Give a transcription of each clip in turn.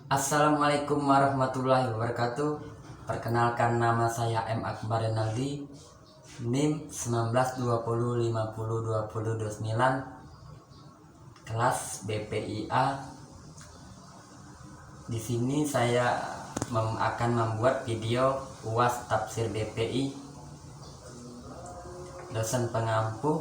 Assalamualaikum warahmatullahi wabarakatuh. Perkenalkan, nama saya M. Akbar Renaldi, NIM 1920502029, kelas BPIA. Di sini saya akan membuat video UAS Tafsir BPI. Dosen pengampu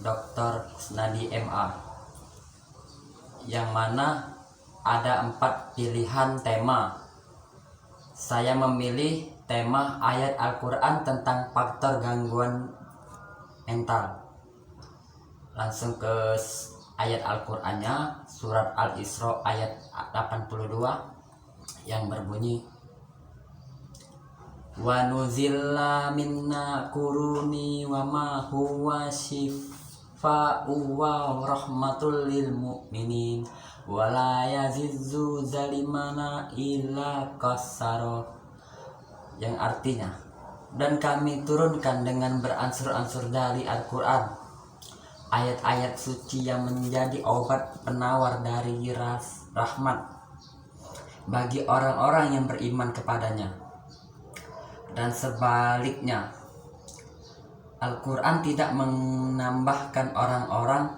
Dr. Kusnadi MA, yang mana ada 4 pilihan tema. Saya memilih tema ayat Al-Quran tentang faktor gangguan mental. Langsung ke ayat Al-Qurannya, surat Al-Isra ayat 82 yang berbunyi, wa nuzilla minna kuruni wa ma huwa shifa'u wa rahmatul lil mu'minin wala yazizzu zalimana illa kasaro, yang artinya, dan kami turunkan dengan beransur-ansur dari Al-Quran ayat-ayat suci yang menjadi obat penawar dari rahmat bagi orang-orang yang beriman kepadanya. Dan sebaliknya, Al-Quran tidak menambahkan orang-orang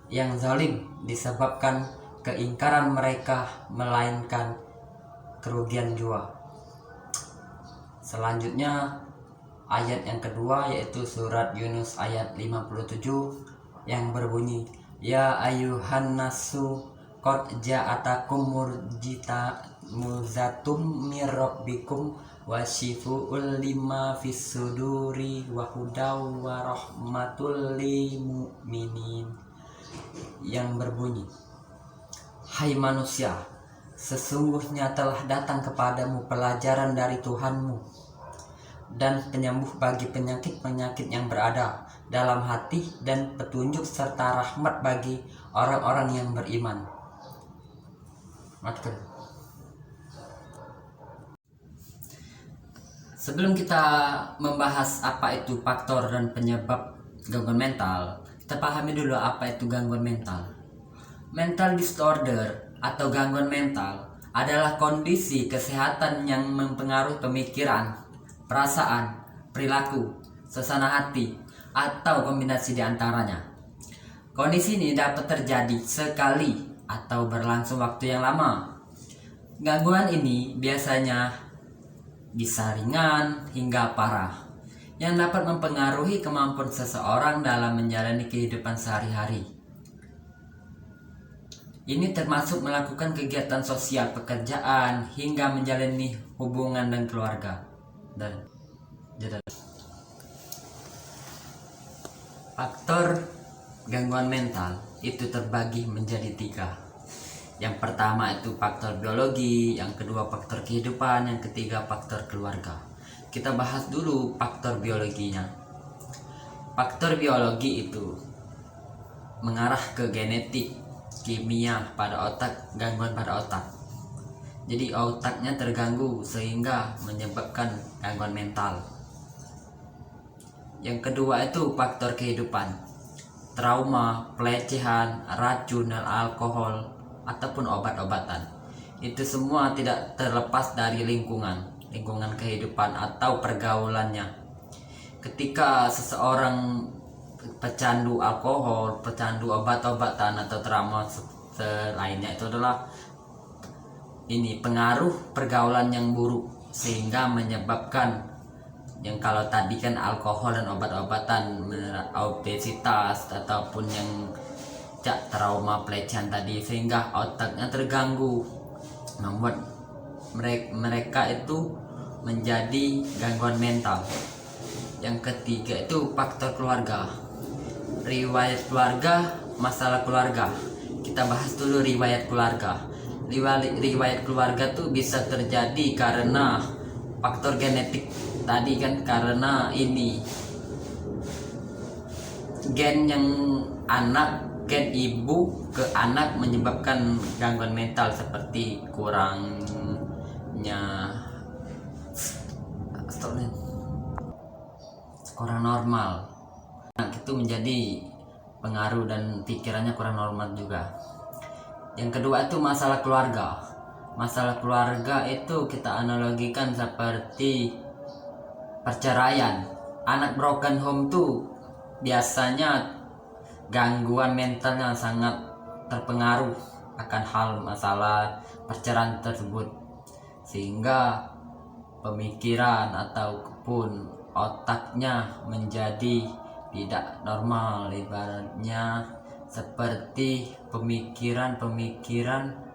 yang zalim disebabkan keingkaran mereka, melainkan kerugian jiwa. Selanjutnya ayat yang kedua, yaitu surat Yunus ayat 57 yang berbunyi, ya ayyuhan nasu qad ja'atakum muzatum mir rabbikum wa shifu'ul lima fis suduri wa hudaw wa rahmatul lil mu'minin, yang berbunyi, hai manusia, sesungguhnya telah datang kepadamu pelajaran dari Tuhanmu dan penyembuh bagi penyakit-penyakit yang berada dalam hati dan petunjuk serta rahmat bagi orang-orang yang beriman. Sebelum kita membahas apa itu faktor dan penyebab gangguan mental, kita pahami dulu apa itu gangguan mental. Mental disorder atau gangguan mental adalah kondisi kesehatan yang mempengaruhi pemikiran, perasaan, perilaku, suasana hati, atau kombinasi di antaranya. Kondisi ini dapat terjadi sekali atau berlangsung waktu yang lama. Gangguan ini biasanya bisa ringan hingga parah, yang dapat mempengaruhi kemampuan seseorang dalam menjalani kehidupan sehari-hari. Ini termasuk melakukan kegiatan sosial, pekerjaan, hingga menjalani hubungan dan keluarga. Faktor gangguan mental itu terbagi menjadi 3. Yang pertama itu faktor biologi, yang kedua faktor kehidupan, yang ketiga faktor keluarga. Kita bahas dulu faktor biologinya. Faktor biologi itu mengarah ke genetik, kimia pada otak, gangguan pada otak. Jadi otaknya terganggu sehingga menyebabkan gangguan mental. Yang kedua itu faktor kehidupan, trauma, pelecehan, racun dan alkohol, ataupun obat-obatan. Itu semua tidak terlepas dari lingkungan kehidupan atau pergaulannya. Ketika seseorang pecandu alkohol, pecandu obat-obatan atau trauma lainnya, itu adalah pengaruh pergaulan yang buruk sehingga menyebabkan yang kalau tadi kan alkohol dan obat-obatan, obesitas ataupun yang trauma pelecehan tadi, sehingga otaknya terganggu, membuat mereka itu menjadi gangguan mental. Yang ketiga itu faktor keluarga, riwayat keluarga, masalah keluarga. Kita bahas dulu riwayat keluarga. Riwayat keluarga tuh bisa terjadi karena faktor genetik tadi kan, karena gen yang gen ibu ke anak menyebabkan gangguan mental seperti kurang normal. Anak itu menjadi pengaruh dan pikirannya kurang normal juga. Yang kedua itu masalah keluarga. masalah keluarga itu kita analogikan seperti perceraian. Anak broken home tuh biasanya gangguan mentalnya sangat terpengaruh akan hal masalah perceraian tersebut, sehingga pemikiran ataupun otaknya menjadi tidak normal. Ibaratnya seperti pemikiran-pemikiran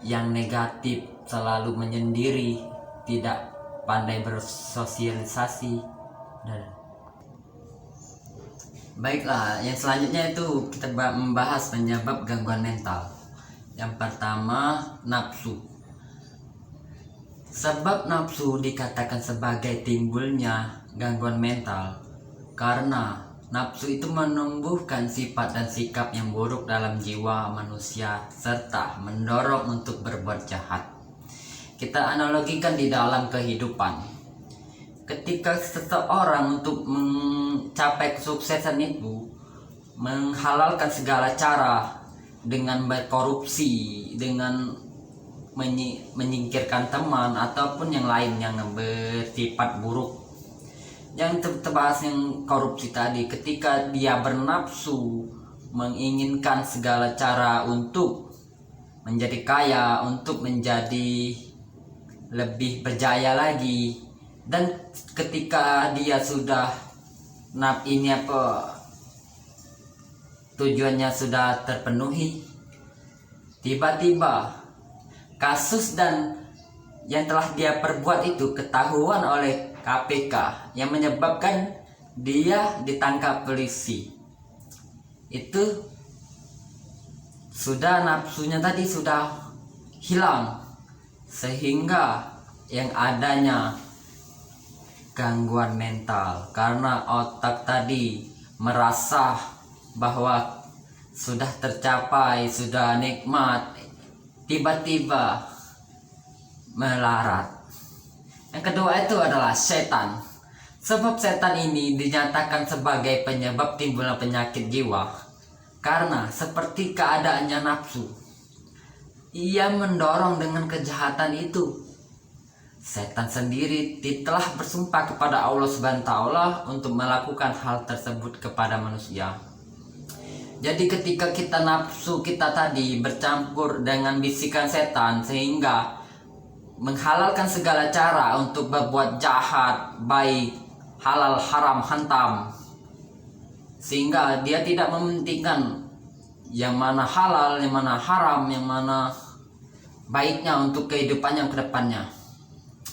yang negatif, selalu menyendiri, tidak pandai bersosialisasi. Dan baiklah, yang selanjutnya itu kita membahas penyebab gangguan mental. Yang pertama, nafsu. Sebab nafsu dikatakan sebagai timbulnya gangguan mental karena nafsu itu menumbuhkan sifat dan sikap yang buruk dalam jiwa manusia serta mendorong untuk berbuat jahat. Kita analogikan di dalam kehidupan. Ketika seseorang untuk mencapai kesuksesan itu menghalalkan segala cara dengan berkorupsi, dengan menyingkirkan teman ataupun yang lain yang bersifat buruk. Yang terbahas yang korupsi tadi, ketika dia bernafsu menginginkan segala cara untuk menjadi kaya, untuk menjadi lebih berjaya lagi, dan ketika dia sudah tujuannya sudah terpenuhi, tiba-tiba kasus dan yang telah dia perbuat itu ketahuan oleh KPK yang menyebabkan dia ditangkap polisi. Itu sudah nafsunya tadi sudah hilang, sehingga yang adanya gangguan mental karena otak tadi merasa bahwa sudah tercapai, sudah nikmat, tiba-tiba melarat. Yang kedua itu adalah setan. Sebab setan ini dinyatakan sebagai penyebab timbulnya penyakit jiwa karena seperti keadaannya nafsu, ia mendorong dengan kejahatan itu. Setan sendiri telah bersumpah kepada Allah SWT untuk melakukan hal tersebut kepada manusia. Jadi ketika kita nafsu kita tadi bercampur dengan bisikan setan sehingga menghalalkan segala cara untuk berbuat jahat, baik, halal, haram, hantam, sehingga dia tidak mementingkan yang mana halal, yang mana haram, yang mana baiknya untuk kehidupannya ke depannya.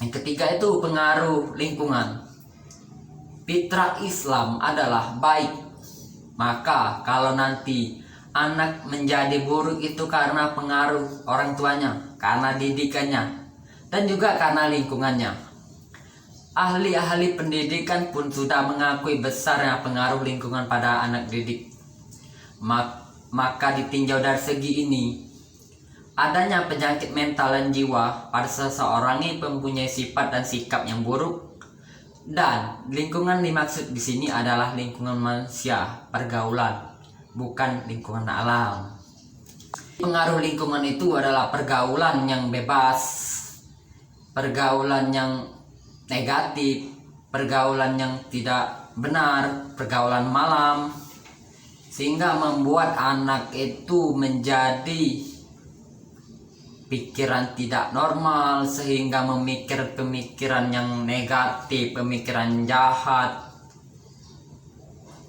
Yang ketiga itu pengaruh lingkungan. Fitrah Islam adalah baik, maka kalau nanti anak menjadi buruk itu karena pengaruh orang tuanya, karena didikannya, dan juga karena lingkungannya. Ahli-ahli pendidikan pun sudah mengakui besarnya pengaruh lingkungan pada anak didik. Maka ditinjau dari segi ini, adanya penyakit mental dan jiwa pada seseorang ini mempunyai sifat dan sikap yang buruk, dan lingkungan dimaksud di sini adalah lingkungan manusia, pergaulan, bukan lingkungan alam. Pengaruh lingkungan itu adalah pergaulan yang bebas, pergaulan yang negatif, pergaulan yang tidak benar, pergaulan malam, sehingga membuat anak itu menjadi pikiran tidak normal, sehingga memikir pemikiran yang negatif, pemikiran jahat,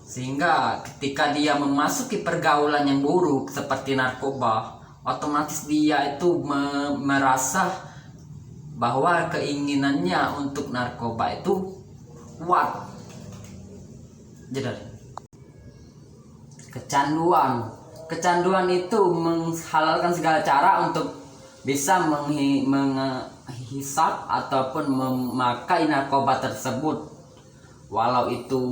sehingga ketika dia memasuki pergaulan yang buruk seperti narkoba, otomatis dia itu merasa bahwa keinginannya untuk narkoba itu kuat. Jadi kecanduan itu menghalalkan segala cara untuk bisa menghisap ataupun memakai narkoba tersebut, walau itu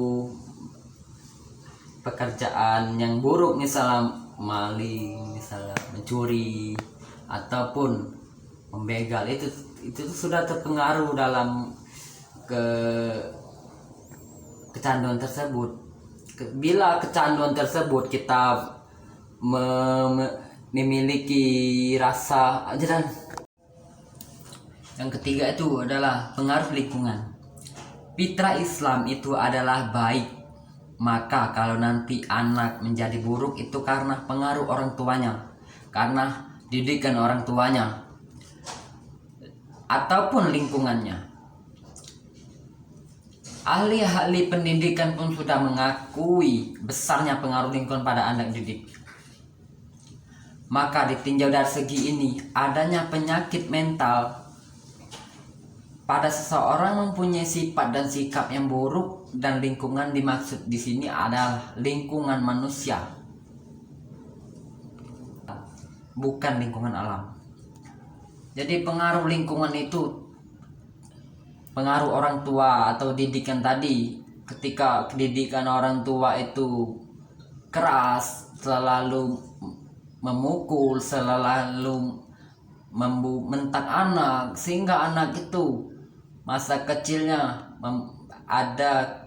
pekerjaan yang buruk, misalnya maling, misalnya mencuri ataupun membegal, itu sudah terpengaruh dalam kecanduan tersebut. Bila kecanduan tersebut kita memiliki rasa Yang ketiga itu adalah pengaruh lingkungan. Fitrah Islam itu adalah baik, maka kalau nanti anak menjadi buruk itu karena pengaruh orang tuanya, karena didikan orang tuanya, ataupun lingkungannya. Ahli-ahli pendidikan pun sudah mengakui besarnya pengaruh lingkungan pada anak didik. Maka ditinjau dari segi ini, adanya penyakit mental pada seseorang mempunyai sifat dan sikap yang buruk, dan lingkungan dimaksud di sini adalah lingkungan manusia, bukan lingkungan alam. Jadi pengaruh lingkungan itu pengaruh orang tua atau didikan tadi. Ketika didikan orang tua itu keras, selalu memukul, selalu membentak anak, sehingga anak itu masa kecilnya ada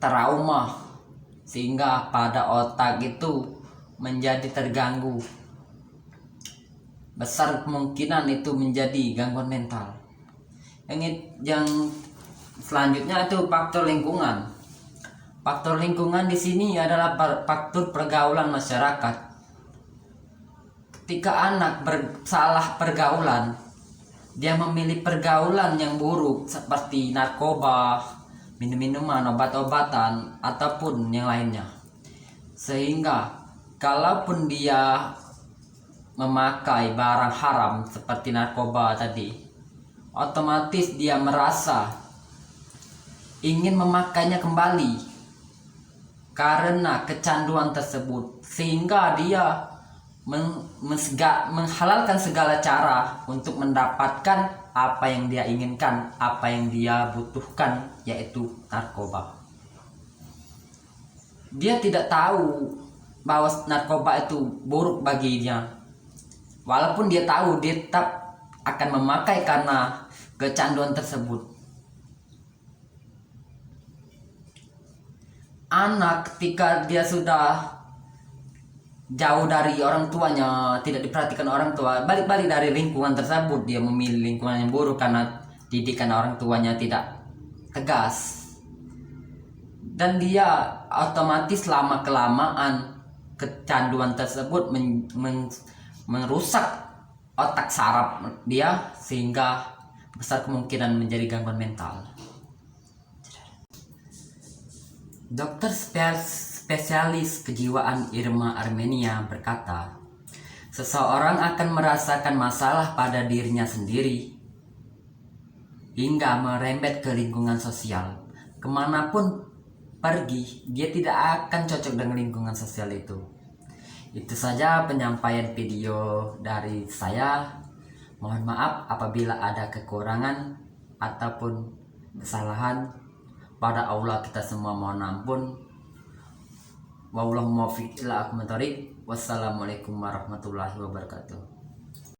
trauma, sehingga pada otak itu menjadi terganggu. Besar kemungkinan itu menjadi gangguan mental. Yang selanjutnya itu faktor lingkungan. Faktor lingkungan di sini adalah faktor pergaulan masyarakat. Ketika anak bersalah pergaulan, dia memilih pergaulan yang buruk seperti narkoba, minum-minuman, obat-obatan, ataupun yang lainnya. Sehingga kalaupun dia memakai barang haram seperti narkoba tadi, otomatis dia merasa ingin memakainya kembali karena kecanduan tersebut, sehingga dia menghalalkan segala cara untuk mendapatkan apa yang dia inginkan, apa yang dia butuhkan, yaitu narkoba. Dia tidak tahu bahwa narkoba itu buruk baginya. Walaupun dia tahu, dia tetap akan memakai karena kecanduan tersebut. Anak ketika dia sudah jauh dari orang tuanya, tidak diperhatikan orang tua, balik-balik dari lingkungan tersebut, dia memilih lingkungan yang buruk karena didikan orang tuanya tidak tegas, dan dia otomatis lama kelamaan kecanduan tersebut merusak otak saraf dia, sehingga besar kemungkinan menjadi gangguan mental. Dokter spesialis kejiwaan Irma Armenia berkata, seseorang akan merasakan masalah pada dirinya sendiri hingga merembet ke lingkungan sosial. Kemanapun pergi, dia tidak akan cocok dengan lingkungan sosial itu. Itu saja penyampaian video dari saya. Mohon maaf apabila ada kekurangan ataupun kesalahan. Pada Allah kita semua mohon ampun. Wallahu muwaffiq ila aqwamit thoriq. Wassalamualaikum warahmatullahi wabarakatuh.